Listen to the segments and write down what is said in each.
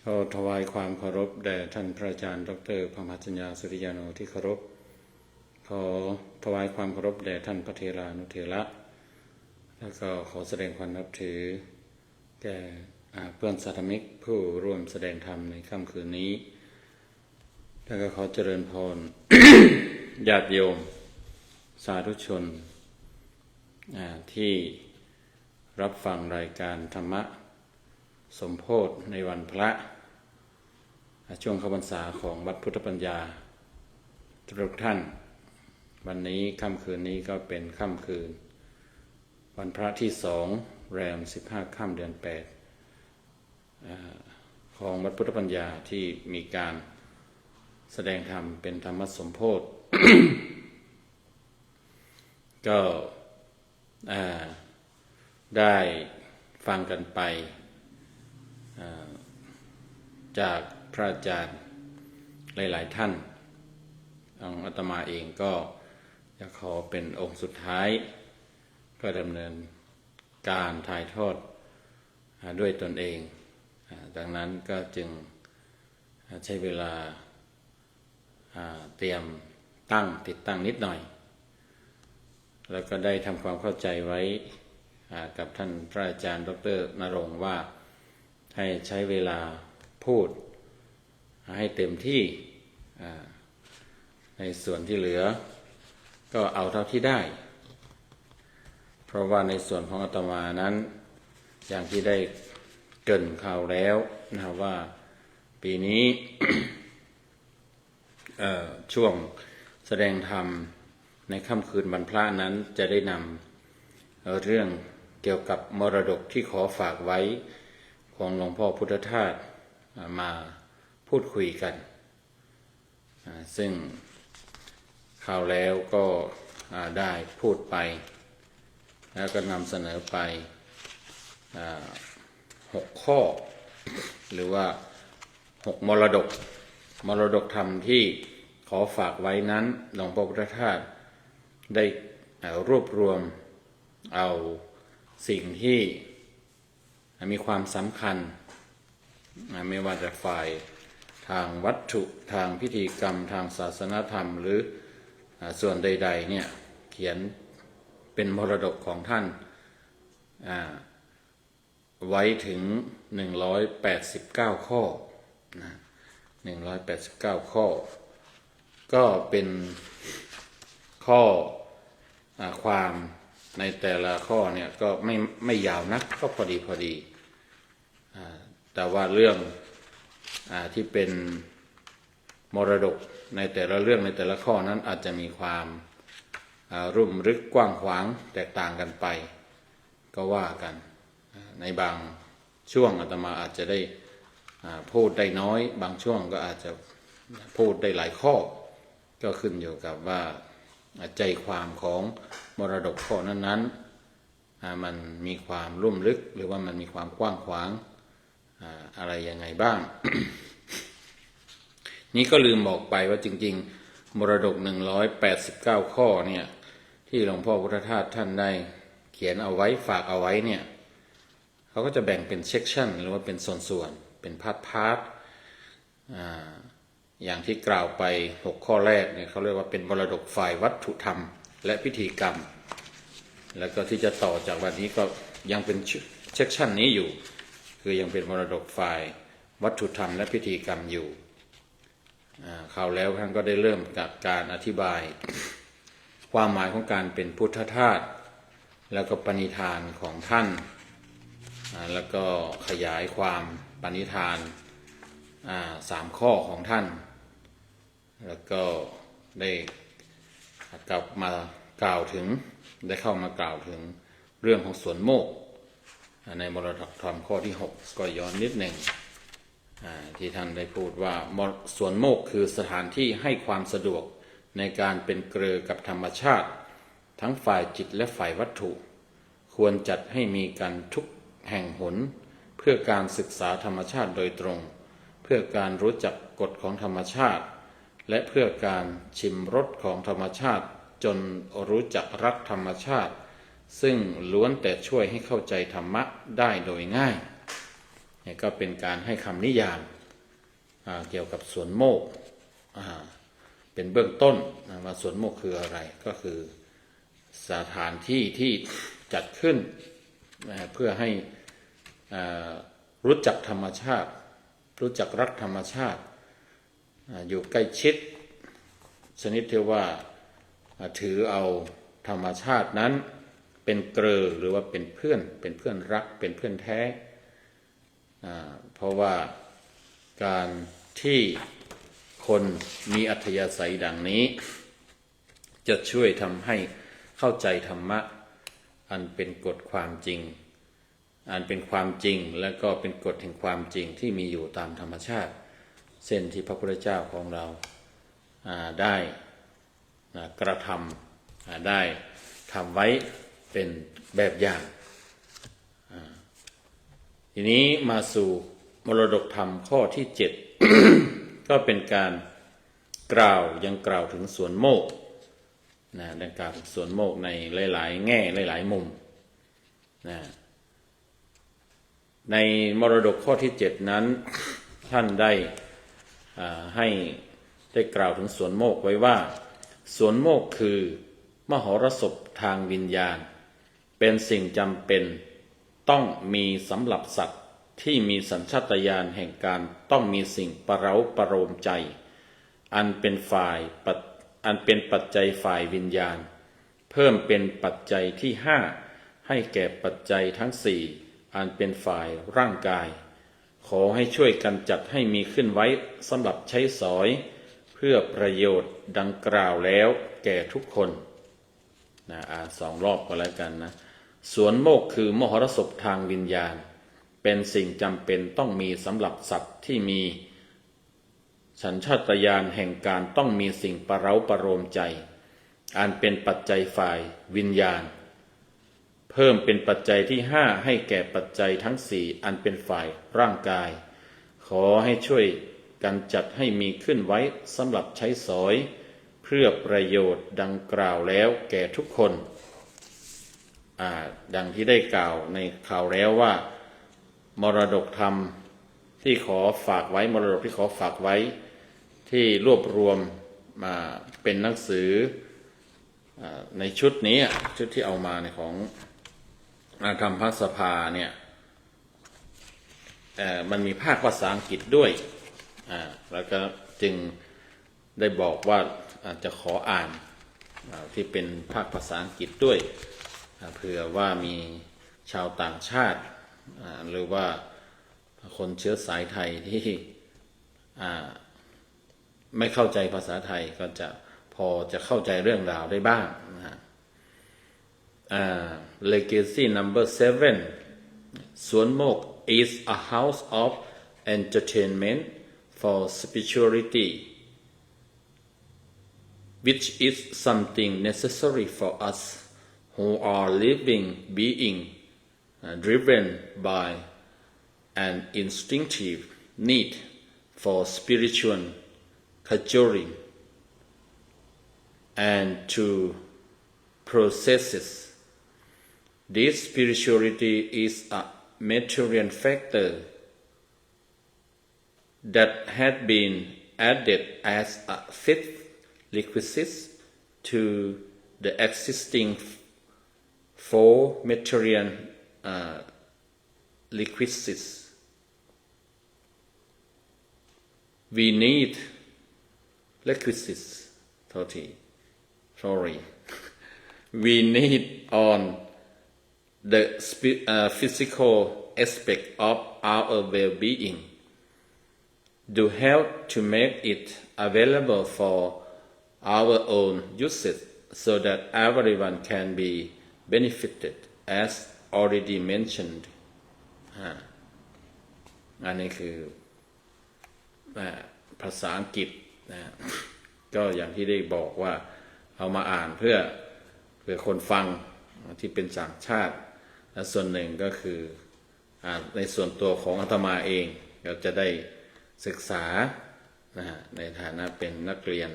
ขอถวายความเคารพแด่ท่านพระอาจารย์ดร.พรหมจัญญาสุริยาโนที่เคารพขอถวายความเคารพแด่ท่านพระเถรานุเถระแล้วก็ขอแสดงความนับถือแก่เพื่อนสาธมิกผู้ร่วมแสดงธรรมในค่ำคืนนี้แล้วก็ขอเจริญพร ญาติโยมสาธุชนที่รับฟังรายการธรรมะสมโภชในวันพระช่วงเข้าพรรษาของวัดพุทธปัญญาทุกท่านวันนี้ค่ำคืนนี้ก็เป็นค่ำคืนวันพระที่2แรม15ค่ำเดือน8ของวัดพุทธปัญญาที่มีการแสดงธรรมเป็นธรรมสมโภช ก็ได้ฟังกันไปจากพระอาจารย์หลายๆท่านอาตมาเองก็จะขอเป็นองค์สุดท้ายก็ดำเนินการถ่ายทอดด้วยตนเองดังนั้นก็จึงใช้เวลาเตรียมติดตั้งนิดหน่อยแล้วก็ได้ทำความเข้าใจไว้กับท่านพระอาจารย์ดร.ณรงค์ว่าให้ใช้เวลาพูดให้เต็มที่ในส่วนที่เหลือก็เอาเท่าที่ได้เพราะว่าในส่วนของอาตมานั้นอย่างที่ได้เกริ่นข่าวแล้วนะว่าปีนี้ ช่วงแสดงธรรมในค่ำคืนวันพระนั้นจะได้นำเรื่องเกี่ยวกับมรดกที่ขอฝากไว้ของหลวงพ่อพุทธทาสมาพูดคุยกันซึ่งข่าวแล้วก็ได้พูดไปแล้วก็นำเสนอไป6ข้อหรือว่า6มรดกธรรมที่ขอฝากไว้นั้นหลวงพ่อพุทธทาสได้รวบรวมเอาสิ่งที่มีความสำคัญไม่ว่าจะฝ่ายทางวัตถุทางพิธีกรรมทางศาสนธรรมหรือส่วนใดๆเนี่ยเขียนเป็นมรดกของท่านไว้ถึง189ข้อนะ189ข้อก็เป็นข้อความในแต่ละข้อเนี่ยก็ไม่ยาวนักก็พอดีแต่ว่าเรื่องที่เป็นมรดกในแต่ละเรื่องในแต่ละข้อนั้นอาจจะมีความรุ่มลึกกว้างขวางแตกต่างกันไปก็ว่ากันในบางช่วงอาตมาอาจจะได้พูดได้น้อยบางช่วงก็อาจจะพูดได้หลายข้อก็ขึ้นอยู่กับว่าใจความของมรดกข้อนั้นๆมันมีความลุ่มลึกหรือว่ามันมีความกว้างขวางอะไรยังไงบ้าง นี้ก็ลืมบอกไปว่าจริงๆมรดก189ข้อเนี่ยที่หลวงพ่อพุทธทาสท่านได้เขียนเอาไว้ฝากเอาไว้เนี่ยเขาก็จะแบ่งเป็นเซกชันหรือว่าเป็นส่วนๆเป็นพาร์ทอย่างที่กล่าวไป6ข้อแรกเนี่ยเขาเรียกว่าเป็นมรดกฝ่ายวัตถุธรรมและพิธีกรรมแล้วก็ที่จะต่อจากวันนี้ก็ยังเป็นเซกชันนี้อยู่คือยังเป็นมรดกฝ่ายวัตถุธรรมและพิธีกรรมอยู่คราวแล้วท่านก็ได้เริ่มกับการอธิบายความหมายของการเป็นพุทธทาสแล้วก็ปณิธานของท่านแล้วก็ขยายความปณิธาน3ข้อของท่านแล้วก็ได้กลับมากล่าวถึงได้เข้ามากล่าวถึงเรื่องของสวนโมกข์ในมรดกธรรมข้อที่6ก็ย้อนนิดหนึ่งที่ท่านได้พูดว่าสวนโมกข์คือสถานที่ให้ความสะดวกในการเป็นเกลือกับธรรมชาติทั้งฝ่ายจิตและฝ่ายวัตถุควรจัดให้มีกันทุกแห่งหนเพื่อการศึกษาธรรมชาติโดยตรงเพื่อการรู้จักกฎของธรรมชาติและเพื่อการชิมรสของธรรมชาติจนรู้จักรักธรรมชาติซึ่งล้วนแต่ช่วยให้เข้าใจธรรมะได้โดยง่ายนี่ก็เป็นการให้คำนิยาม เกี่ยวกับสวนโมกเป็นเบื้องต้นว่าสวนโมกคืออะไรก็คือสถานที่ที่จัดขึ้นเพื่อให้รู้จักธรรมชาติรู้จักรักธรรมชาติอยู่ใกล้ชิดชนิดที่ว่าถือเอาธรรมชาตินั้นเป็นเกลอหรือว่าเป็นเพื่อนรักเป็นเพื่อนแท้เพราะว่าการที่คนมีอัธยาศัยดังนี้จะช่วยทำให้เข้าใจธรรมะอันเป็นกฎความจริงอันเป็นความจริงและก็เป็นกฎแห่งความจริงที่มีอยู่ตามธรรมชาติเช่นที่พระพุทธเจ้าของเราได้กระทำได้ทำไว้เป็นแบบอย่างทีนี้มาสู่มรดกธรรมข้อที่ 7 ก็เป็นการกล่าวถึงสวนโมกดังกล่าวถึงสวนโมกในหลายๆแง่หลายๆมุมในมรดกข้อที่ 7 นั้นท่านได้กล่าวถึงสวนโมกไว้ว่าสวนโมกคือมหรสพทางวิญญาณเป็นสิ่งจำเป็นต้องมีสำหรับสัตว์ที่มีสัญชาตญาณแห่งการต้องมีสิ่งประเร้าประโลมใจอันเป็นปัจจัยฝ่ายวิญญาณเพิ่มเป็นปัจจัยที่ 5ให้แก่ปัจจัยทั้ง 4อันเป็นฝ่ายร่างกายขอให้ช่วยกันจัดให้มีขึ้นไว้สำหรับใช้สอยเพื่อประโยชน์ดังกล่าวแล้วแก่ทุกคน2 รอบก็แล้วกันนะสวนโมกคือมหรสพทางวิญญาณเป็นสิ่งจำเป็นต้องมีสำหรับสัตว์ที่มีสัญชาตญาณแห่งการต้องมีสิ่งประเร้าประโลมใจอันเป็นปัจจัยฝ่ายวิญญาณเพิ่มเป็นปัจจัยที่ 5ให้แก่ปัจจัยทั้ง 4อันเป็นฝ่ายร่างกายขอให้ช่วยกันจัดให้มีขึ้นไว้สำหรับใช้สอยเพื่อประโยชน์ดังกล่าวแล้วแก่ทุกคนดังที่ได้กล่าวในข่าวแล้วว่ามรดกธรรมที่ขอฝากไว้มรดกที่ขอฝากไว้ที่รวบรวมมาเป็นหนังสือในชุดนี้ชุดที่เอามาในของธรรมสภาเนี่ยมันมีภาคภาษาอังกฤษด้วยแล้วก็จึงได้บอกว่าจะขออ่านที่เป็นภาคภาษาอังกฤษด้วยเผื่อว่ามีชาวต่างชาติหรือว่าคนเชื้อสายไทยที่ไม่เข้าใจภาษาไทยก็จะพอจะเข้าใจเรื่องราวได้บ้างLegacy number 7 สวนโมก is a house of entertainment for spirituality which is something necessary for us who are living being driven by an instinctive need for spiritual cajoling and to processes. This spirituality is a material factor that had been added as a fifth requisite to the existing 4 material requisites. We need requisites. Sorry. We need on the physical aspect of our well-being to help to make it available for our own usage so that everyone can be benefited as already mentioned อันนี้คือภาษาอังกฤษก็อย่างที่ได้บอกว่าเอามาอ่านเพื่อคนฟังที่เป็นต่างชาติและส่วนหนึ่งก็คือในส่วนตัวของอาตมาเองเราจะได้ศึกษาในฐานะเป็นนักเรียน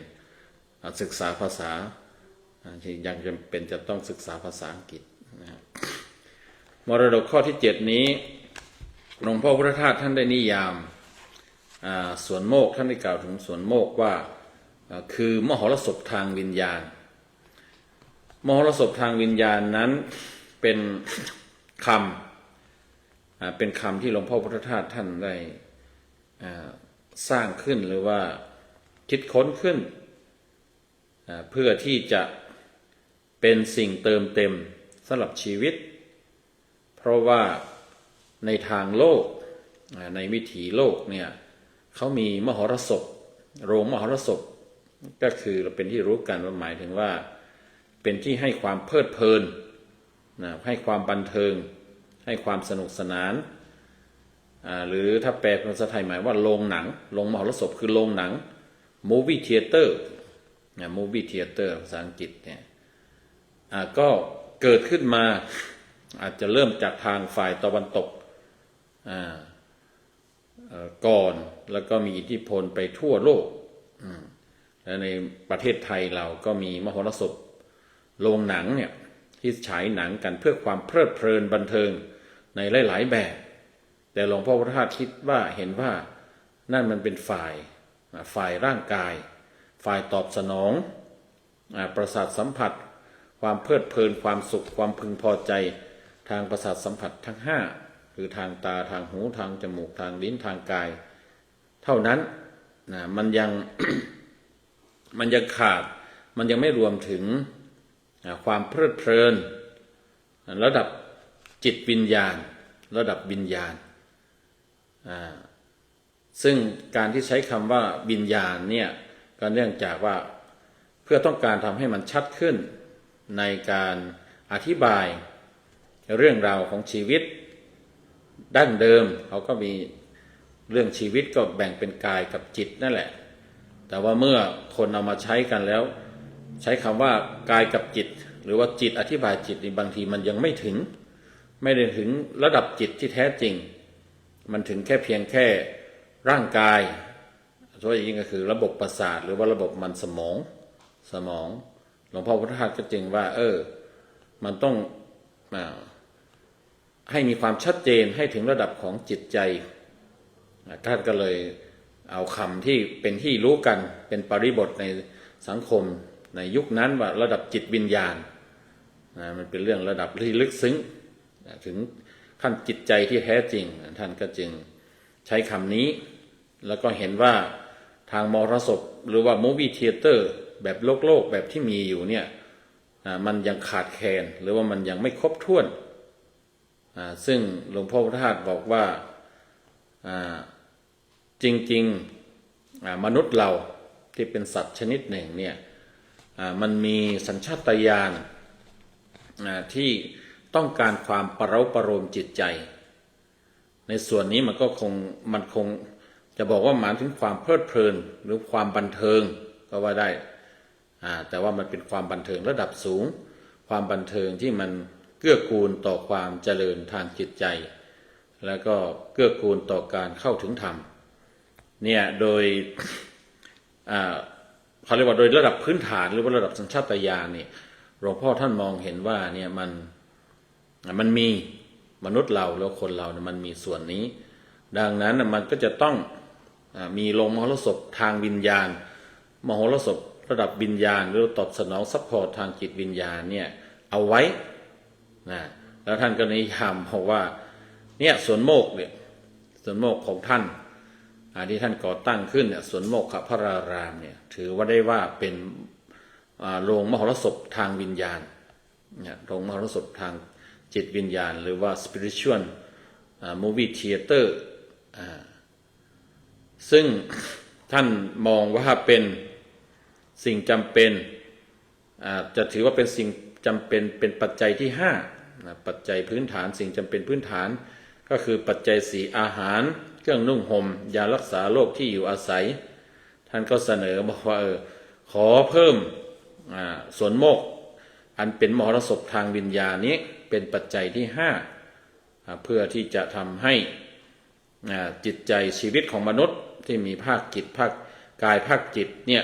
ศึกษาภาษาที่ยังจำเป็นจะต้องศึกษาภาษาอังกฤษมรดกข้อที่ 7 นี้หลวงพ่อพุทธทาสท่านได้นิยาม สวนโมกข์ท่านได้กล่าวถึงสวนโมกข์ว่าคือมหรสพทางวิญญาณมหรสพทางวิญญาณนั้นเป็นคำที่หลวงพ่อพุทธทาสท่านได้สร้างขึ้นหรือว่าคิดค้นขึ้นเพื่อที่จะเป็นสิ่งเติมเต็มสำหรับชีวิตเพราะว่าในทางโลกในวิถีโลกเนี่ยเขามีมหรสพโรงมหรสพก็คือเป็นที่รู้กันว่าหมายถึงว่าเป็นที่ให้ความเพลิดเพลินให้ความบันเทิงให้ความสนุกสนานหรือถ้าแปลเป็นภาษาไทยหมายว่าโรงหนังโรงมหรสพคือโรงหนัง movie theater movie theater ภาษาอังกฤษเนี่ยก็เกิดขึ้นมาอาจจะเริ่มจากทางฝ่ายตะวันตกก่อนแล้วก็มีอิทธิพลไปทั่วโลกและในประเทศไทยเราก็มีมหรสพโรงหนังเนี่ยที่ฉายหนังกันเพื่อความเพลิดเพลินบันเทิงในหลายๆแบบแต่หลวงพ่อพุทธทาสคิดว่าเห็นว่านั่นมันเป็นฝ่ายร่างกายฝ่ายตอบสนองประสาทสัมผัสความเพลิดเพลินความสุขความพึงพอใจทางประสาทสัมผัสทั้ง5คือทางตาทางหูทางจมูกทางลิ้นทางกายเท่านั้นมันยัง มันยังขาดมันยังไม่รวมถึงความเพลิดเพลินระดับจิตวิญญาณระดับวิญญาณซึ่งการที่ใช้คำว่าวิญญาณเนี่ยก็เนื่องจากว่าเพื่อต้องการทำให้มันชัดขึ้นในการอธิบายเรื่องราวของชีวิตดั้งเดิมเขาก็มีเรื่องชีวิตก็แบ่งเป็นกายกับจิตนั่นแหละแต่ว่าเมื่อคนเอามาใช้กันแล้วใช้คำว่ากายกับจิตหรือว่าจิตอธิบายจิตนี่บางทีมันยังไม่ได้ถึงระดับจิตที่แท้จริงมันถึงแค่เพียงแค่ร่างกายโดยยิ่งก็คือระบบประสาทหรือว่าระบบมันสมองหลวงพ่อพุทธทาสก็จึงว่ามันต้องให้มีความชัดเจนให้ถึงระดับของจิตใจท่านก็เลยเอาคำที่เป็นที่รู้กันเป็นปริบทในสังคมในยุคนั้นว่าระดับจิตวิญญาณมันเป็นเรื่องระดับที่ลึกซึ้งถึงขั้นจิตใจที่แท้จริงท่านก็จึงใช้คำนี้แล้วก็เห็นว่าทางมรสพหรือว่ามูฟวี่เธียเตอร์แบบโลกแบบที่มีอยู่เนี่ยมันยังขาดแคลนหรือว่ามันยังไม่ครบถ้วนซึ่งหลวงพ่อพุทธทาสบอกว่าจริงๆมนุษย์เราที่เป็นสัตว์ชนิดหนึ่งเนี่ยมันมีสัญชาตญาณที่ต้องการความประเราประโลมจิตใจในส่วนนี้มันคงจะบอกว่าหมายถึงความเพลิดเพลินหรือความบันเทิงก็ว่าได้แต่ว่ามันเป็นความบันเทิงระดับสูงความบันเทิงที่มันเกื้อกูลต่อความเจริญทางจิตใจแล้วก็เกื้อกูลต่อการเข้าถึงธรรมเนี่ยโดยเขาเรียกว่าโดยระดับพื้นฐานหรือว่าระดับสัญชาตญาณนี่หลวงพ่อท่านมองเห็นว่าเนี่ยมันมีมนุษย์เราแล้วคนเราเนี่ยมันมีส่วนนี้ดังนั้นมันก็จะต้องมีโรงมหรสพทางวิญญาณมหรสพระดับวิญญาณหรือตอบสนองซัพพอร์ตทางจิตวิญญาณเนี่ยเอาไว้แล้วท่านก็นิยามบอกว่าเนี่ยสวนโมกข์เนี่ยสวนโมกข์ของท่านที่ท่านก่อตั้งขึ้นเนี่ยสวนโมกขพระรามเนี่ยถือว่าได้ว่าเป็นโรงมหรสพทางวิญญาณเนี่ยโรงมหรสพทางจิตวิญญาณหรือว่า spiritual movie theater ซึ่งท่านมองว่าเป็นสิ่งจำเป็นจะถือว่าเป็นสิ่งจำเป็นเป็นปัจจัยที่5ปัจจัยพื้นฐานสิ่งจำเป็นพื้นฐานก็คือปัจจัย4อาหารเครื่องนุ่งห่มยารักษาโรคที่อยู่อาศัยท่านก็เสนอบอกว่าขอเพิ่มสวนโมกข์อันเป็นมหรสพทางวิญญาณนี้เป็นปัจจัยที่5เพื่อที่จะทำให้จิตใจชีวิตของมนุษย์ที่มีภาคจิตภาคกายภาคจิตเนี่ย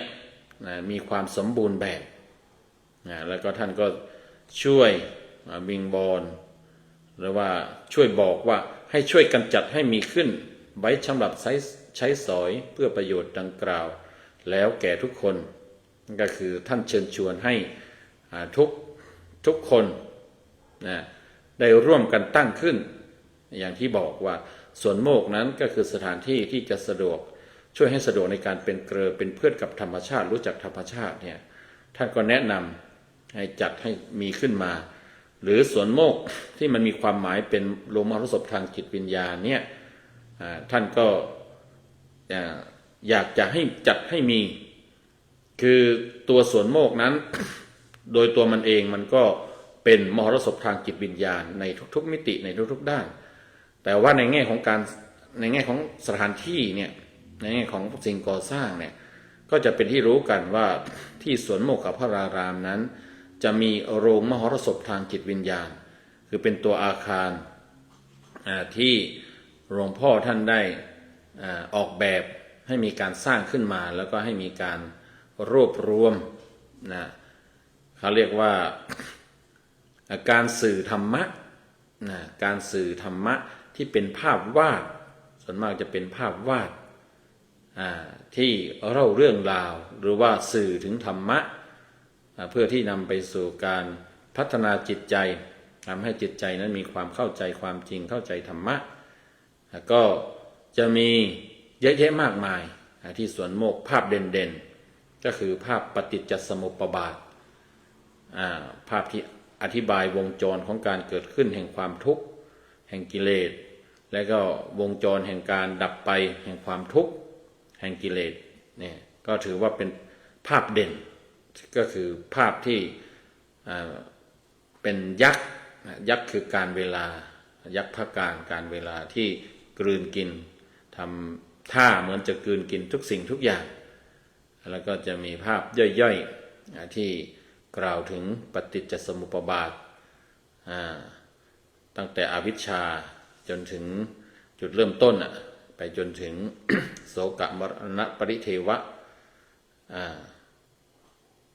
มีความสมบูรณ์แบบแล้วก็ท่านก็ช่วยวิงบอลหรือว่าช่วยบอกว่าให้ช่วยกันจัดให้มีขึ้นไว้สำหรับ ใช้สอยเพื่อประโยชน์ดังกล่าว แล้วแก่ทุกคนก็คือท่านเชิญชวนให้ทุกคนนะได้ร่วมกันตั้งขึ้น อย่างที่บอกว่าสวนโมกนั้นก็คือสถานที่ที่จะสะดวกช่วยให้สะดวกในการเป็นเกลือเป็นเพื่อนกับธรรมชาติรู้จักธรรมชาติเนี่ยท่านก็แนะนำให้จัดให้มีขึ้นมา หรือสวนโมกที่มันมีความหมายเป็นโลมหรสพทางจิตวิญญาณเนี่ยท่านก็อยากจะให้จัดให้มีคือตัวสวนโมกนั้น โดยตัวมันเองมันก็เป็นมหรสพทางจิตวิญญาณในทุกๆมิติในทุกๆด้านแต่ว่าในแง่ของสถานที่เนี่ยในแง่ของสิ่งก่อสร้างเนี่ยก็จะเป็นที่รู้กันว่าที่สวนโมกขพารารามนั้นจะมีโรงมหรสพทางจิตวิญญาณคือเป็นตัวอาคารที่หลวงพ่อท่านได้ออกแบบให้มีการสร้างขึ้นมาแล้วก็ให้มีการรวบรวมนะเขาเรียกว่าการสื่อธรรมะนะการสื่อธรรมะที่เป็นภาพวาดส่วนมากจะเป็นภาพวาดที่เล่าเรื่องราวหรือว่าสื่อถึงธรรมะเพื่อที่นำไปสู่การพัฒนาจิตใจทำให้จิตใจนั้นมีความเข้าใจความจริงเข้าใจธรรมะก็จะมีเยอะแยะมากมายที่สวนโมกภาพเด่นๆก็คือภาพปฏิจจสมุปบาทภาพที่อธิบายวงจรของการเกิดขึ้นแห่งความทุกข์แห่งกิเลสและก็วงจรแห่งการดับไปแห่งความทุกข์แห่งกิเลสเนี่ยก็ถือว่าเป็นภาพเด่นก็คือภาพที่เป็นยักษ์คือการเวลายักษ์พการเวลาที่กลืนกินทำท่าเหมือนจะกลืนกินทุกสิ่งทุกอย่างแล้วก็จะมีภาพย่อยๆที่กล่าวถึงปฏิจจสมุปบาทตั้งแต่อวิชชาจนถึงจุดเริ่มต้นไปจนถึง โสกมรณะปริเทวะ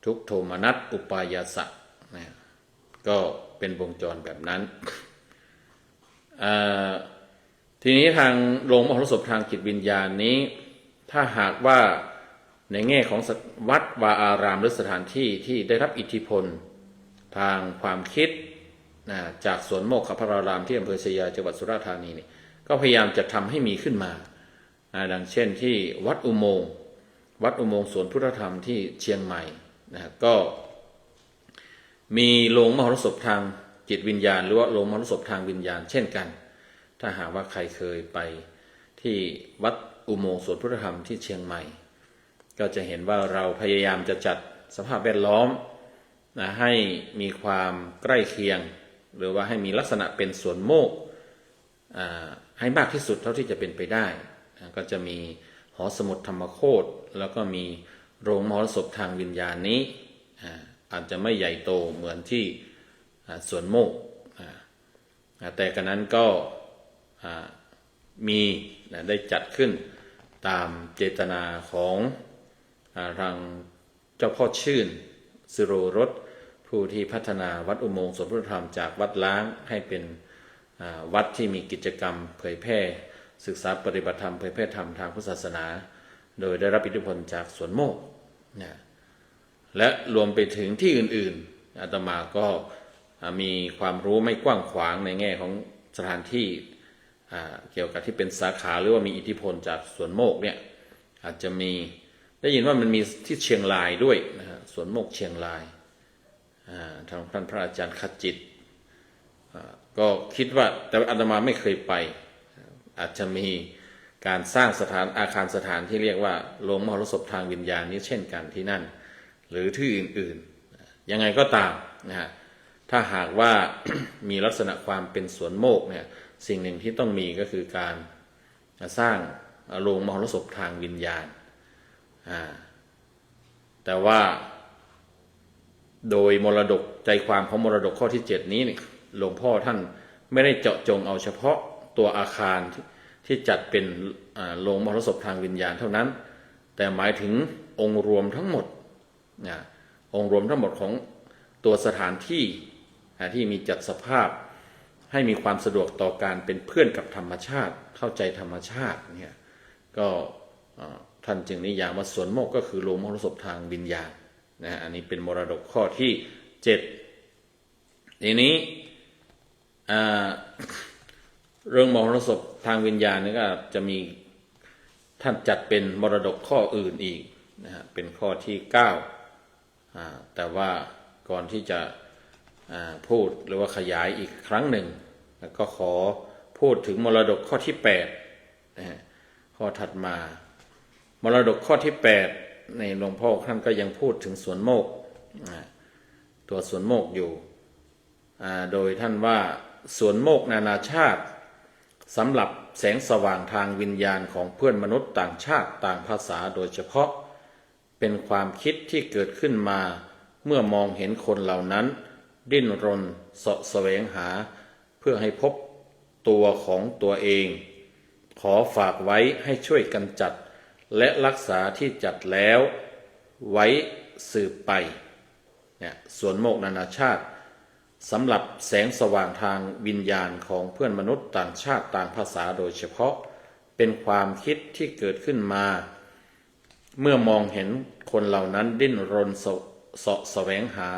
ทุกโทมนัสอุปายาสะก็เป็นวงจรแบบนั้นทีนี้ทางโรงมหรสพทางจิตวิญญาณนี้ถ้าหากว่าในแง่ของวัดวาอารามหรือสถานที่ที่ได้รับอิทธิพลทางความคิดจากสวนโมกขพารารามที่อำเภอชยาจังหวัดสุราษฎร์ธานีนี่ก็พยายามจะทำให้มีขึ้นมาดังเช่นที่วัดอุโมงค์สวนพุทธธรรมที่เชียงใหม่ก็มีโรงมหรสพทางจิตวิญญาณหรือว่าโรงมหรสพทางวิญญาณเช่นกันถ้าหากว่าใครเคยไปที่วัดอุโมงค์สวนพุทธธรรมที่เชียงใหม่ก็จะเห็นว่าเราพยายามจะจัดสภาพแวดล้อมให้มีความใกล้เคียงหรือว่าให้มีลักษณะเป็นสวนโมกให้มากที่สุดเท่าที่จะเป็นไปได้ก็จะมีหอสมุดธรรมโคตรแล้วก็มีโรงมหรสพทางวิญญาณนี้อาจจะไม่ใหญ่โตเหมือนที่สวนโมกแต่กันนั้นก็มีได้จัดขึ้นตามเจตนาของทางเจ้าพ่อชื่นสิโรรสผู้ที่พัฒนาวัดอุโมงค์สวนพุทธธรรมจากวัดล้างให้เป็นวัดที่มีกิจกรรมเผยแพร่ศึกษาปฏิบัติธรรมเผยแพร่ธรรมทางพุทธศาสนาโดยได้รับอิทธิพลจากสวนโมกและรวมไปถึงที่อื่นๆอาตมาก็มีความรู้ไม่กว้างขวางในแง่ของสถานที่เกี่ยวกับที่เป็นสาขาหรือว่ามีอิทธิพลจากสวนโมกเนี่ยอาจจะมีได้ยินว่ามันมีที่เชียงรายด้วยสวนโมกเชียงรายทางท่านพระอาจารย์ขจิตก็คิดว่าแต่อาตมาไม่เคยไปอาจจะมีการสร้างอาคารสถานที่เรียกว่าโรงมหรสพทางวิญญาณนี้เช่นกันที่นั่นหรือที่อื่นๆยังไงก็ตามถ้าหากว่า มีลักษณะความเป็นสวนโมกเนี่ยสิ่งหนึ่งที่ต้องมีก็คือการสร้างโรงมหรสพทางวิญญาณแต่ว่าโดยมรดกใจความของมรดกข้อที่7นี้หลวงพ่อท่านไม่ได้เจาะจงเอาเฉพาะตัวอาคารที่จัดเป็นโรงมหรสพทางวิญญาณเท่านั้นแต่หมายถึงองค์รวมทั้งหมดองค์รวมทั้งหมดของตัวสถานที่ที่มีจัดสภาพให้มีความสะดวกต่อการเป็นเพื่อนกับธรรมชาติเข้าใจธรรมชาติเนี่ย ก็ท่านจึงนิยามว่าสวนโมกข์ก็คือโรงมรสพทางวิญญาณนะอันนี้เป็นมรดกข้อที่7ทีนี้เรื่องมรสพทางวิญญาณนี่ก็จะมีท่านจัดเป็นมรดกข้ออื่นอีกนะฮะเป็นข้อที่9แต่ว่าก่อนที่จะพูดหรือว่าขยายอีกครั้งหนึ่งก็ขอพูดถึงมรดกข้อที่8นะฮะข้อถัดมามรดกข้อที่8ในหลวงพ่อท่านก็ยังพูดถึงสวนโมกข์ตัวสวนโมกข์อยู่โดยท่านว่าสวนโมกข์นานาชาติสำหรับแสงสว่างทางวิญญาณของเพื่อนมนุษย์ต่างชาติต่างภาษาโดยเฉพาะเป็นความคิดที่เกิดขึ้นมาเมื่อมองเห็นคนเหล่านั้นดิ้นรนเสาะแสวงหาเพื่อให้พบตัวของตัวเองขอฝากไว้ให้ช่วยกันจัดและรักษาที่จัดแล้วไว้สืบไปเนี่ยสวนโมกข์นานาชาติสำหรับแสงสว่างทางวิญญาณของเพื่อนมนุษย์ต่างชาติต่างภาษาโดยเฉพาะเป็นความคิดที่เกิดขึ้นมาเมื่อมองเห็นคนเหล่านั้นดิ้นรนเสาะแสวงหา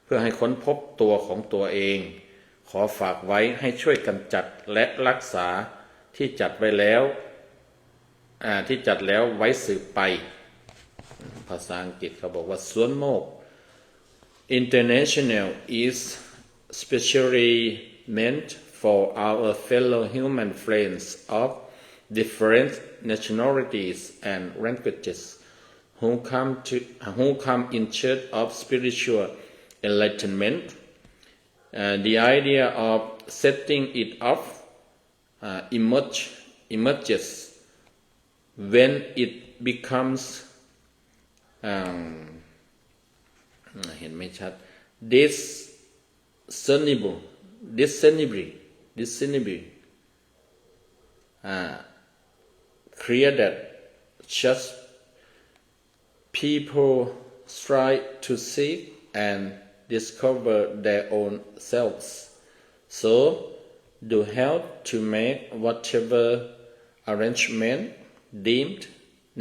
เพื่อให้ค้นพบตัวของตัวเองขอฝากไว้ให้ช่วยกันจัดและรักษาที่จัดไว้แล้วไว้สืบไปภาษาอังกฤษเขาบอกว่าสวนโมกข์ International is specially meant for our fellow human friends of different nationalities and languages who come in search of spiritual enlightenment. The idea of setting it off emerges when it becomes เห็นไม่ชัด discernible clear that just people strive to seek and discover their own selves so do help to make whatever arrangement deemed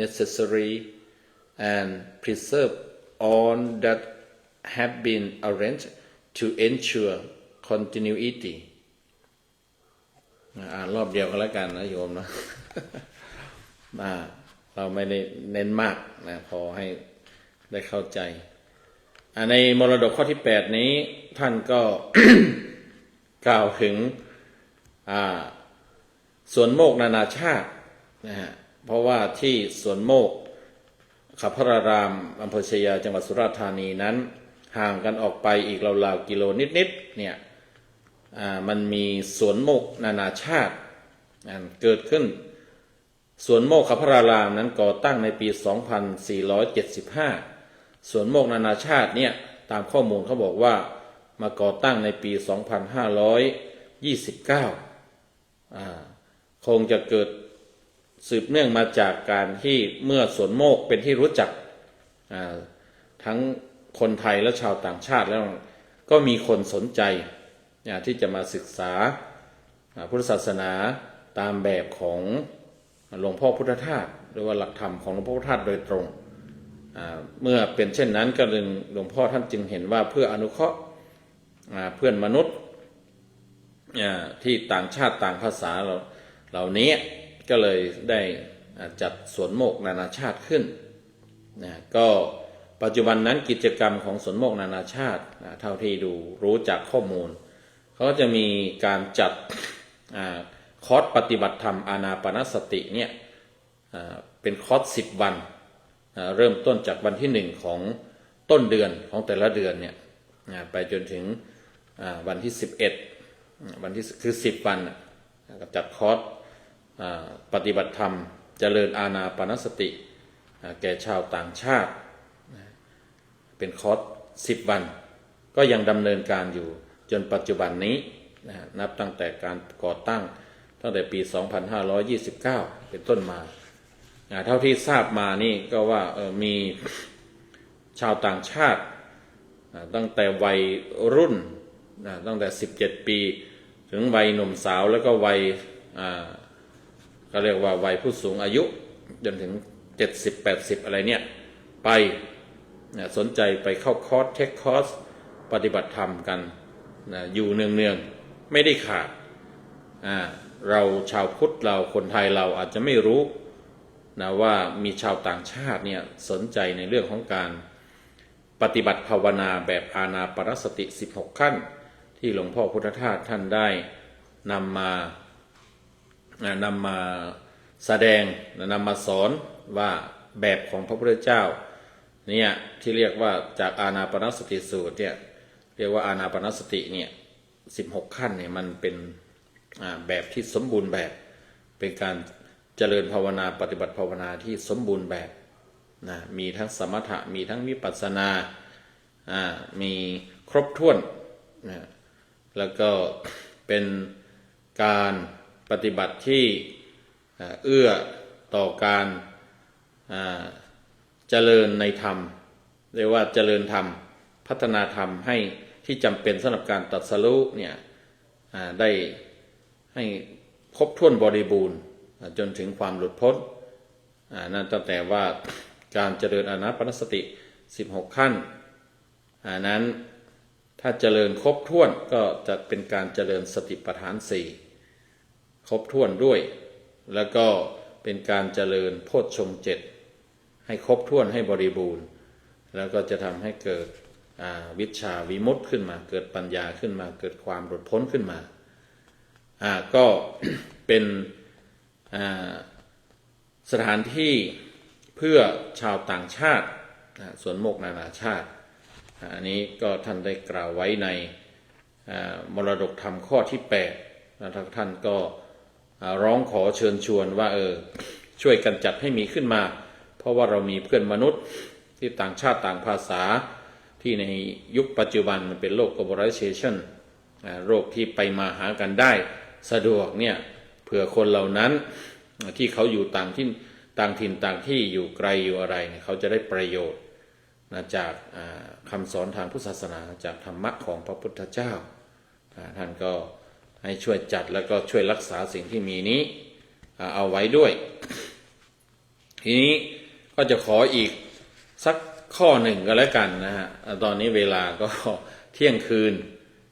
necessary and preserve all that have been arranged to ensure continuity รอบเดียวกันแล้วกันนะโยมนะ เราไม่ได้เน้นมากนะพอให้ได้เข้าใจในมรดกข้อที่8นี้ท่านก็ กล่าวถึงสวนโมกข์นานาชาตินะฮะเพราะว่าที่สวนโมกข์ขับพระรามอำเภอชยาจังหวัดสุราษฎร์ธานีนั้นห่างกันออกไปอีกราวๆกิโลนิดๆเนี่ยมันมีสวนโมกข์นานาชาติเกิดขึ้นสวนโมกข์ขับพระรามนั้นก่อตั้งในปี 2475 สวนโมกข์นานาชาติเนี่ยตามข้อมูลเขาบอกว่ามาก่อตั้งในปี 2529 คงจะเกิดสืบเนื่องมาจากการที่เมื่อสวนโมกข์เป็นที่รู้จักทั้งคนไทยและชาวต่างชาติแล้วก็มีคนสนใจที่จะมาศึกษาพุทธศาสนาตามแบบของหลวงพ่อพุทธทาสหรือว่าหลักธรรมของหลวงพ่อพุทธทาสโดยตรงเมื่อเป็นเช่นนั้นก็เลยหลวงพ่อท่านจึงเห็นว่าเพื่ออนุเคราะห์เพื่อนมนุษย์ที่ต่างชาติต่างภาษาเหล่านี้ก็เลยได้จัดสวนโมกข์นานาชาติขึ้นก็ปัจจุบันนั้นกิจกรรมของสวนโมกข์นานาชาติเท่าที่ดูรู้จากข้อมูลเขาก็จะมีการจัดคอร์สปฏิบัติธรรมอานาปานสติเนี่ยเป็นคอร์ส10 วันเริ่มต้นจากวันที่1ของต้นเดือนของแต่ละเดือนเนี่ยไปจนถึงวันที่11วันที่คือ10 วันก็จัดคอร์สปฏิบัติธรรมเจริญอานาปานสติแก่ชาวต่างชาติเป็นคอร์ส10 วันก็ยังดำเนินการอยู่จนปัจจุบันนี้นับตั้งแต่การก่อตั้งตั้งแต่ปี 2529 เป็นต้นมาเท่าที่ทราบมานี่ก็ว่ามีชาวต่างชาติตั้งแต่วัยรุ่นตั้งแต่17 ปีถึงวัยหนุ่มสาวแล้วก็วัยก็เรียกว่าวัยผู้สูงอายุ จนถึง70-80อะไรเนี่ยไปนะสนใจไปเข้าคอร์สเทคคอร์สปฏิบัติธรรมกันนะอยู่เนืองๆไม่ได้ขาดเราชาวพุทธเราคนไทยเราอาจจะไม่รู้นะว่ามีชาวต่างชาติเนี่ยสนใจในเรื่องของการปฏิบัติภาวนาแบบอานาปานสติ16ขั้นที่หลวงพ่อพุทธทาสท่านได้นำมาแสดงนำมาสอนว่าแบบของพระพุทธเจ้าเนี่ยที่เรียกว่าจากอานาปานสติสูตรเนี่ยเรียกว่าอานาปานสติเนี่ย16ขั้นเนี่ยมันเป็นแบบที่สมบูรณ์แบบเป็นการเจริญภาวนาปฏิบัติภาวนาที่สมบูรณ์แบบนะมีทั้งสมถะมีทั้งวิปัสสนามีครบถ้วนนะแล้วก็เป็นการปฏิบัติที่เอื้อต่อการเจริญในธรรมเรียกว่าเจริญธรรมพัฒนาธรรมให้ที่จำเป็นสำหรับการตรัสรู้เนี่ยได้ให้ครบถ้วนบริบูรณ์จนถึงความหลุดพ้นนั่นตั้งแต่ว่าการเจริญอานาปานสติ16ขั้นนั้นถ้าเจริญครบถ้วนก็จะเป็นการเจริญสติปัฏฐาน4ครบถ้วนด้วยแล้วก็เป็นการเจริญโพชฌงค์7ให้ครบถ้วนให้บริบูรณ์แล้วก็จะทำให้เกิดวิชชาวิมุตติขึ้นมาเกิดปัญญาขึ้นมาเกิดความหลุดพ้นขึ้นมาก็ เป็นสถานที่เพื่อชาวต่างชาติส่วนโมกนานาชาติอันนี้ก็ท่านได้กล่าวไว้ในมรดกธรรมข้อที่8นะท่านก็ร้องขอเชิญชวนว่าช่วยกันจัดให้มีขึ้นมาเพราะว่าเรามีเพื่อนมนุษย์ที่ต่างชาติต่างภาษาที่ในยุคปัจจุบันมันเป็นโลก globalization โลกที่ไปมาหากันได้สะดวกเนี่ยเผื่อคนเหล่านั้นที่เขาอยู่ต่างถิ่นต่างที่อยู่ไกลอยู่อะไรเขาจะได้ประโยชน์จากคำสอนทางพุทธศาสนาจากธรรมะของพระพุทธเจ้าท่านก็ให้ช่วยจัดแล้วก็ช่วยรักษาสิ่งที่มีนี้เอาไว้ด้วยทีนี้ก็จะขออีกสักข้อหนึ่งก็แล้วกันนะฮะตอนนี้เวลาก็เที่ยงคืน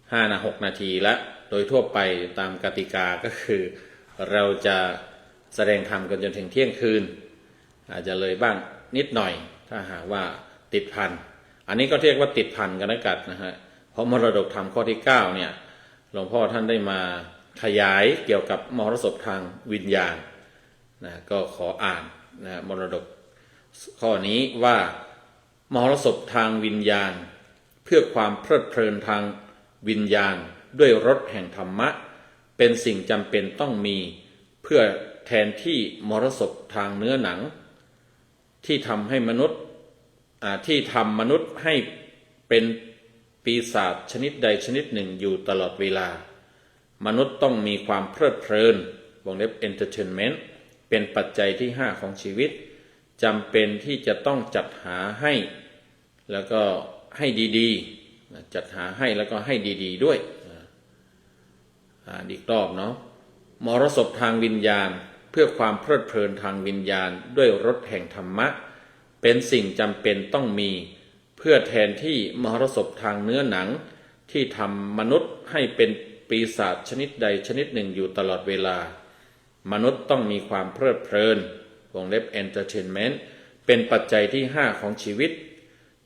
6 นาทีแล้วโดยทั่วไปตามกติกาก็คือเราจะแสดงธรรมกันจนถึงเที่ยงคืนอาจจะเลยบ้างนิดหน่อยถ้าหากว่าติดพันอันนี้ก็เรียกว่าติดพันกันแล้วกันนะฮะเพราะมรดกธรรมข้อที่9เนี่ยหลวงพ่อท่านได้มาขยายเกี่ยวกับมรสพทางวิญญาณนะก็ขออ่านนะมรดกข้อนี้ว่ามรสพทางวิญญาณเพื่อความเพลิดเพลินทางวิญญาณด้วยรสแห่งธรรมะเป็นสิ่งจำเป็นต้องมีเพื่อแทนที่มรสพทางเนื้อหนังที่ทำมนุษย์ให้เป็นปีศาจชนิดใดชนิดหนึ่งอยู่ตลอดเวลามนุษย์ต้องมีความเพลิดเพลินวงเล็บ entertainment เป็นปัจจัยที่5ของชีวิตจำเป็นที่จะต้องจัดหาให้แล้วก็ให้ดีๆจัดหาให้แล้วก็ให้ดีๆด้วยอีกรอบเนาะมรสพทางวิญญาณเพื่อความเพลิดเพลินทางวิญญาณด้วยรสแห่งธรรมะเป็นสิ่งจำเป็นต้องมีเพื่อแทนที่มรสพทางเนื้อหนังที่ทำมนุษย์ให้เป็นปีศาจชนิดใดชนิดหนึ่งอยู่ตลอดเวลามนุษย์ต้องมีความเพลิดเพลินวงเล็บ entertainment เป็นปัจจัยที่5ของชีวิต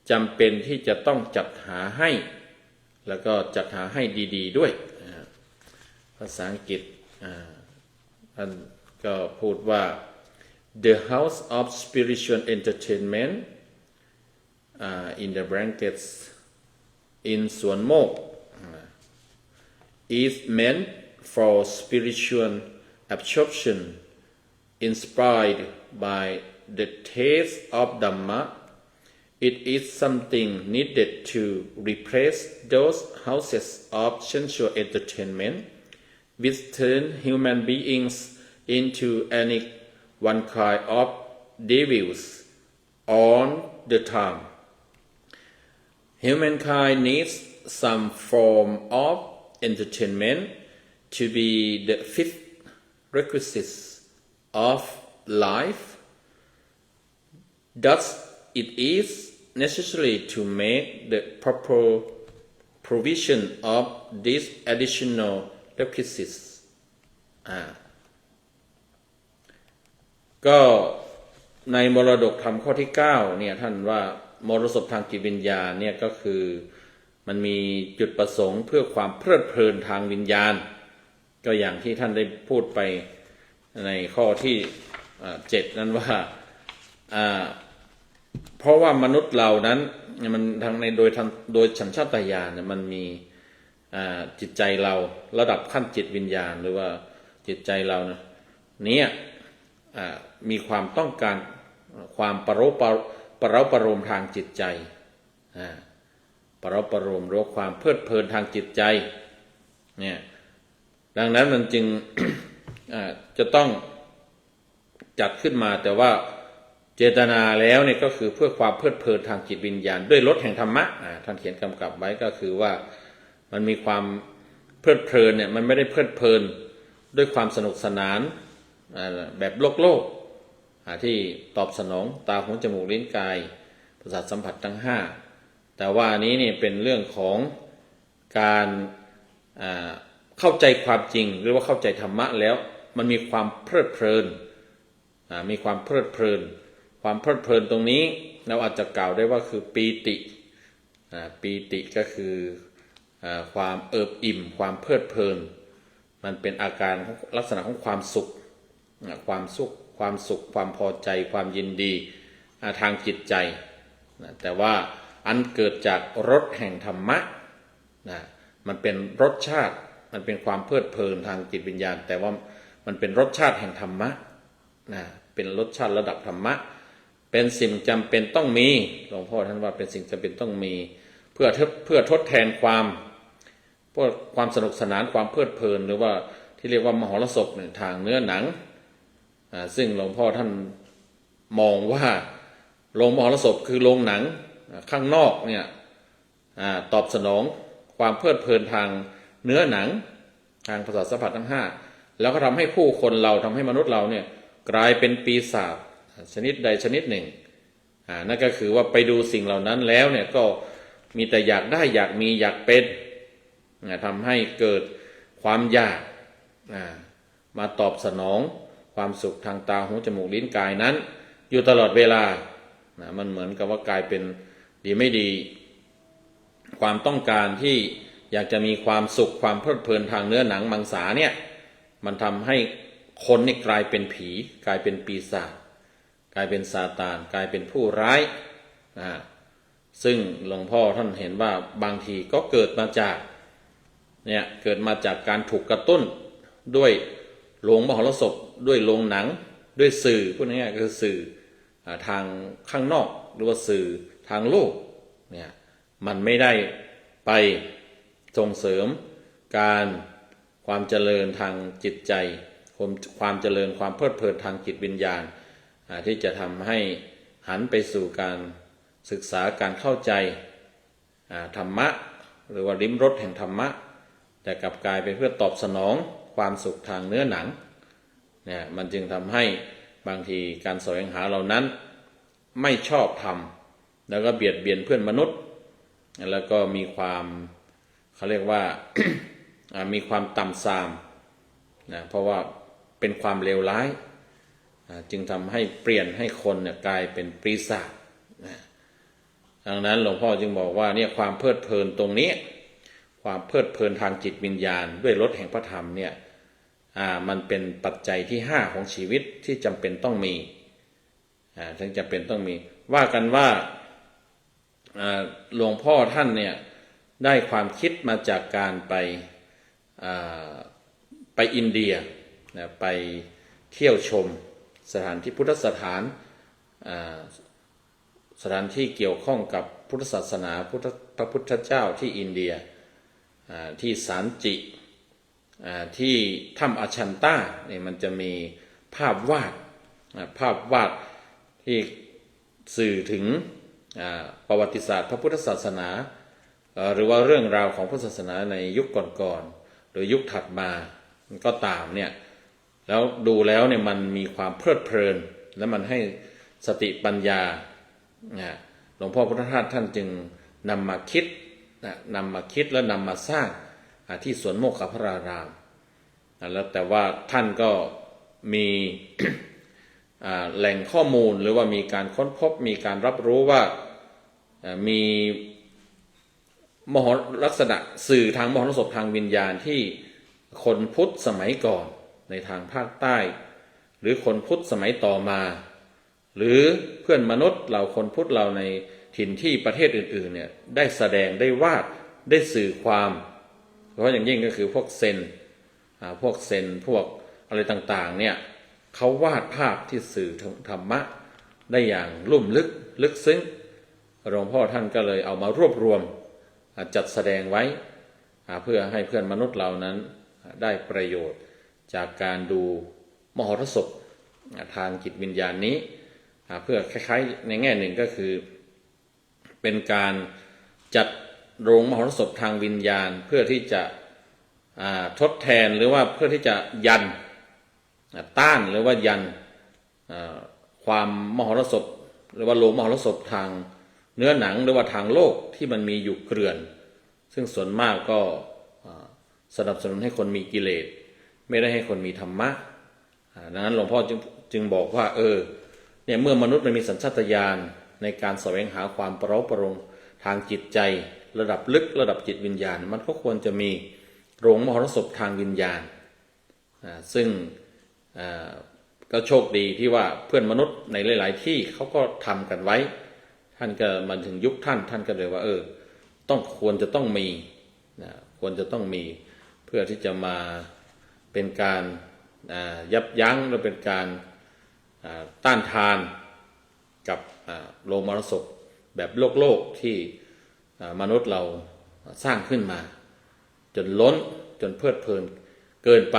จำเป็นที่จะต้องจัดหาให้แล้วก็จัดหาให้ดีๆด้วยภาษาอังกฤษท่านก็พูดว่า The house of spiritual entertainment in the blankets in สวนโมก is meant for spiritual absorption inspired by the taste of Dhamma. It is something needed to replace those houses of sensual entertainment which turn human beings into any one kind of devils all the time. Humankind needs some form of entertainment to be the fifth requisite of life. thus it is necessary to make the proper provision of these additional requisites ก็ในมรดกธรรมข้อที่9เนี่ยท่านว่ามรสพทางจิตวิญญาณเนี่ยก็คือมันมีจุดประสงค์เพื่อความเพลิดเพลินทางวิญญาณก็อย่างที่ท่านได้พูดไปในข้อที่7นั้นว่าเพราะว่ามนุษย์เรานั้นมันทางในโดยสัญชาตญาณเนี่ยมันมีจิตใจเราระดับขั้นจิตวิญญาณหรือว่าจิตใจเราเนี่ยมีความต้องการความประโลมทางจิตใจประโลมหรือความเพลิดเพลินทางจิตใจเนี่ยดังนั้นมันจึง จะต้องจัดขึ้นมาแต่ว่าเจตนาแล้วเนี่ยก็คือเพื่อความเพลิดเพลินทางจิตวิญญาณด้วยรสแห่งธรรมะท่านเขียนกำกับไว้ก็คือว่ามันมีความเพลิดเพลินเนี่ยมันไม่ได้เพลิดเพลินด้วยความสนุกสนานแบบโลกที่ตอบสนองตาหูจมูกลิ้นกายประสาทสัมผัสทั้ง5แต่ว่าอันนี้เนี่ยเป็นเรื่องของการเข้าใจความจริงหรือว่าเข้าใจธรรมะแล้วมันมีความเพลิดเพลินมีความเพลิดเพลินความเพลิดเพลินตรงนี้เราอาจจะกล่าวได้ว่าคือปีติก็คือความเอิบอิ่มความเพลิดเพลินมันเป็นอาการลักษณะของความสุขความพอใจความยินดีทางจิตใจแต่ว่าอันเกิดจากรสแห่งธรรมะมันเป็นรสชาติมันเป็นความเพลิดเพลินทางจิตวิญญาณแต่ว่ามันเป็นรสชาติแห่งธรรมะเป็นรสชาติระดับธรรมะเป็นสิ่งจำเป็นต้องมีหลวงพ่อท่านว่าเป็นสิ่งจำเป็นต้องมีเพื่อทดแทนความสนุกสนานความเพลิดเพลินหรือว่าที่เรียกว่ามหรสพทางเนื้อหนังซึ่งหลวงพ่อท่านมองว่าโรงมหรสพคือโรงหนังข้างนอกเนี่ยตอบสนองความเพลิดเพลินทางเนื้อหนังทางประสาทสัมผัสทั้ง5แล้วก็ทำให้ผู้คนเราทำให้มนุษย์เราเนี่ยกลายเป็นปีศาจชนิดใดชนิดหนึ่งนั่นก็คือว่าไปดูสิ่งเหล่านั้นแล้วเนี่ยก็มีแต่อยากได้อยากมีอยากเป็นทำให้เกิดความอยากมาตอบสนองความสุขทางตาหูจมูกลิ้นกายนั้นอยู่ตลอดเวลามันเหมือนกับว่ากลายเป็นดีไม่ดีความต้องการที่อยากจะมีความสุขความเพลิดเพลินทางเนื้อหนังมังสาเนี่ยมันทำให้คนนี่กลายเป็นผีกลายเป็นปีศาจกลายเป็นซาตานกลายเป็นผู้ร้ายซึ่งหลวงพ่อท่านเห็นว่าบางทีก็เกิดมาจากการถูกกระตุ้นด้วยโรงมหรสพด้วยโรงหนังด้วยสื่อพวกนี้คือสื่อทางข้างนอกหรือว่าสื่อทางโลกเนี่ยมันไม่ได้ไปส่งเสริมความเจริญทางจิตใจความเจริญความเพลิดเพลินทางจิตวิญญาณที่จะทำให้หันไปสู่การศึกษาการเข้าใจธรรมะหรือว่าลิ้มรสแห่งธรรมะแต่กลับกลายเป็นเพื่อตอบสนองความสุขทางเนื้อหนังเนี่ยมันจึงทำให้บางทีการแสวงหาเหล่านั้นไม่ชอบธรรมแล้วก็เบียดเบียนเพื่อนมนุษย์แล้วก็มีความเขาเรียกว่า มีความต่ำทรามเพราะว่าเป็นความเลวร้ายจึงทำให้เปลี่ยนให้คนเนี่ยกลายเป็นปีศาจดังนั้นหลวงพ่อจึงบอกว่าเนี่ยความเพลิดเพลินตรงนี้ความเพลิดเพลินทางจิตวิญญาณด้วยรสแห่งพระธรรมเนี่ยมันเป็นปัจจัยที่5ของชีวิตที่จำเป็นต้องมีถึงจำเป็นต้องมีว่ากันว่าหลวงพ่อท่านเนี่ยได้ความคิดมาจากการไปอินเดียไปเที่ยวชมสถานที่พุทธสถานสถานที่เกี่ยวข้องกับพุทธศาสนาพระพุทธเจ้าที่อินเดียที่สานจิที่ถ้ำอาชันต้าเนี่ยมันจะมีภาพวาดที่สื่อถึงประวัติศาสตร์พระพุทธศาสนาหรือว่าเรื่องราวของพุทธศาสนาในยุคก่อนๆหรือยุคถัดมาก็ตามเนี่ยแล้วดูแล้วเนี่ยมันมีความเพลิดเพลินและมันให้ สติปัญญาหลวงพ่อพุทธทาสท่านจึงนำมาคิดนำมาคิดแล้วนำมาสร้างที่สวนโมกขพรารามแล้วแต่ว่าท่านก็มี แหล่งข้อมูลหรือว่ามีการค้นพบมีการรับรู้ว่ามีมหรลักษณะสื่อทางมหรสพทางวิญญาณที่คนพุทธสมัยก่อนในทางภาคใต้ หรือคนพุทธสมัยต่อมา หรือเพื่อนมนุษย์เหล่าคนพุทธเราในถิ่นที่ประเทศอื่นๆเนี่ยได้แสดงได้วาดได้สื่อความเพราะอย่างยิ่งก็คือพวกเซนพวกอะไรต่างๆเนี่ยเขาวาดภาพที่สื่อธรรมะได้อย่างลุ่มลึกซึ้งหลวงพ่อท่านก็เลยเอามารวบรวมจัดแสดงไว้เพื่อให้เพื่อนมนุษย์เรานั้นได้ประโยชน์จากการดูมหรสพทางจิตวิญญาณนี้เพื่อคล้ายๆในแง่หนึ่งก็คือเป็นการจัดโรงมหรสพทางวิญญาณเพื่อที่จะทดแทนหรือว่าเพื่อที่จะยันต้านหรือว่ายันความมหรสพหรือว่าโรงมหรสพทางเนื้อหนังหรือว่าทางโลกที่มันมีอยู่เกลื่อนซึ่งส่วนมากก็สนับสนุนให้คนมีกิเลสไม่ได้ให้คนมีธรรมะดังนั้นหลวงพ่อจึงบอกว่าเนี่ยเมื่อมนุษย์มันมีสัญชาตญาณในการแสวงหาความประเราะประโรงทางจิตใจระดับลึกระดับจิตวิญญาณมันก็ควรจะมีโรงมหรสพทางวิญญาณซึ่งก็โชคดีที่ว่าเพื่อนมนุษย์ในหลายๆที่เขาก็ทำกันไว้ท่านก็มาถึงยุคท่านก็เลยว่าควรจะต้องมีควรจะต้องมีเพื่อที่จะมาเป็นการยับยั้งและเป็นการต้านทานกับโรงมรสพแบบโลกที่มนุษย์เราสร้างขึ้นมาจนล้นจนเพลิดเพลินเกินไป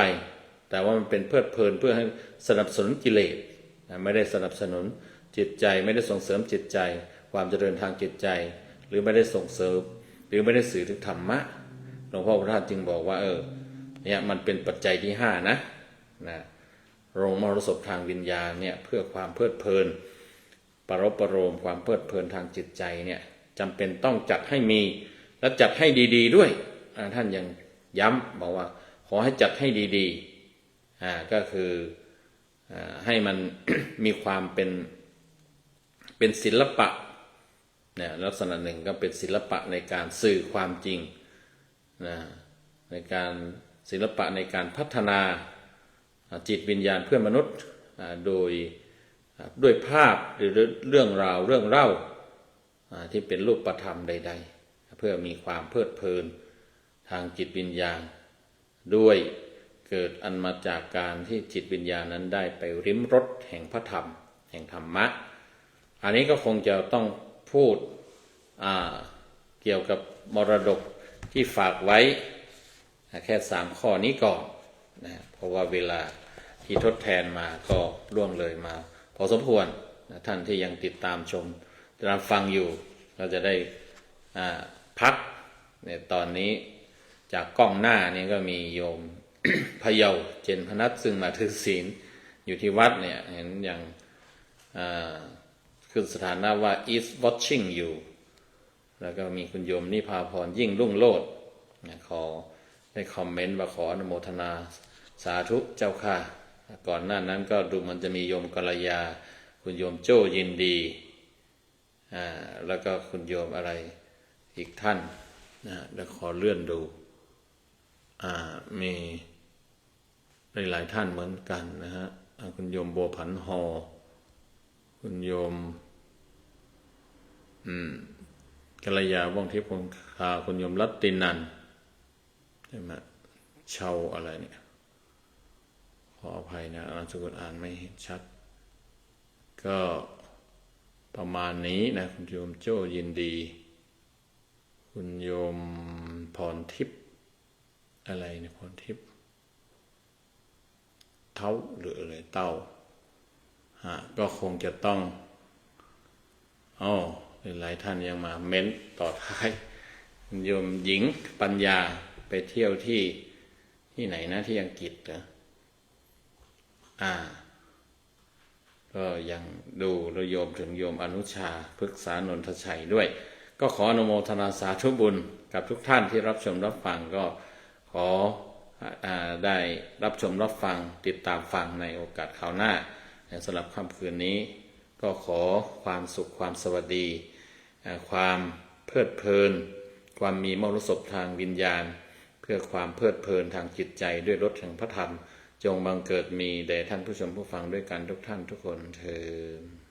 แต่ว่ามันเป็นเพลิดเพลินเพื่อให้สนับสนุนกิเลสไม่ได้สนับสนุนจิตใจไม่ได้ส่งเสริมจิตใจความเจริญทางจิตใจหรือไม่ได้ส่งเสริมหรือไม่ได้สื่อถึงธรรมะหลวงพ่อพระธาตุจึงบอกว่าเนี่ยมันเป็นปัจจัยที่5นะโรงมรสพทางวิญญาณเนี่ยเพื่อความเพลิดเพลินประเราะประโลมความเพลิดเพลินทางจิตใจเนี่ยจำเป็นต้องจัดให้มีและจัดให้ดีๆด้วยท่านยังย้ำบอกว่าขอให้จัดให้ดีๆก็คือให้มัน มีความเป็นศิลปะเนี่ยลักษณะหนึ่งก็เป็นศิลปะในการสื่อความจริงในการศิลปะในการพัฒนาจิตวิญญาณเพื่อนมนุษย์ด้วยภาพหรือเรื่องราวเรื่องเล่าที่เป็นรูปธรรมใดๆเพื่อมีความเพลิดเพลินทางจิตวิญญาณด้วยเกิดอันมาจากการที่จิตวิญญาณนั้นได้ไปริมรสแห่งพระธรรมแห่งธรรมะอันนี้ก็คงจะต้องพูดเกี่ยวกับมรดกที่ฝากไว้แค่3ข้อนี้ก่อนเพราะว่าเวลาที่ทดแทนมาก็ล่วงเลยมาพอสมควรท่านที่ยังติดตามชมติดตามฟังอยู่เราจะได้พักในตอนนี้จากกล้องหน้านี่ก็มีโยม พะเยาเจนพนัสซึ่งมาถือศีลอยู่ที่วัดเนี่ยเห็นอย่างขึ้นสถานะว่า is watching you แล้วก็มีคุณโยมนิพาพรยิ่งรุ่งโรจน์ขอได้คอมเมนต์ว่าขออนุโมทนาสาธุเจ้าค่ะก่อนหน้านั้นก็ดูมันจะมีโยมกัลยาคุณโยมโจ้ยินดีแล้วก็คุณโยมอะไรอีกท่านแล้วขอเลื่อนดูมีหลายท่านเหมือนกันนะฮะคุณโยมบัวผันหอคุณโยมกัลยาว่องทิพย์คงคาคุณโยมรัตตินันใช่ไหมเชาอะไรเนี่ยขออภัยนะนามสกุลอ่านไม่เห็นชัดก็ประมาณนี้นะคุณโยมโจ้ยินดีคุณโยมพรทิพย์อะไรเนี่ยพรทิพย์เท้าหรืออะไรเต้าก็คงจะต้องหลายท่านยังมาเม้นต่อท้ายคุณโยมหญิงปัญญาไปเที่ยวที่ไหนนะที่อังกฤษเหรอ ก็ยังดูและโยมถึงโยมอนุชาพฤกษานนทชัยด้วย ก็ขออนุโมทนาสาธุบุญกับทุกท่านที่รับชมรับฟังก็ขอได้รับชมรับฟังติดตามฟังในโอกาสคราวหน้าสำหรับค่ำคืนนี้ก็ขอความสุขความสวัสดีความเพลิดเพลินความมีมรสพทางวิญญาณเพื่อความเพลิดเพลินทางจิตใจด้วยรสแห่งพระธรรมจงบังเกิดมีแด่ท่านผู้ชมผู้ฟังด้วยกันทุกท่านทุกคนเทอญ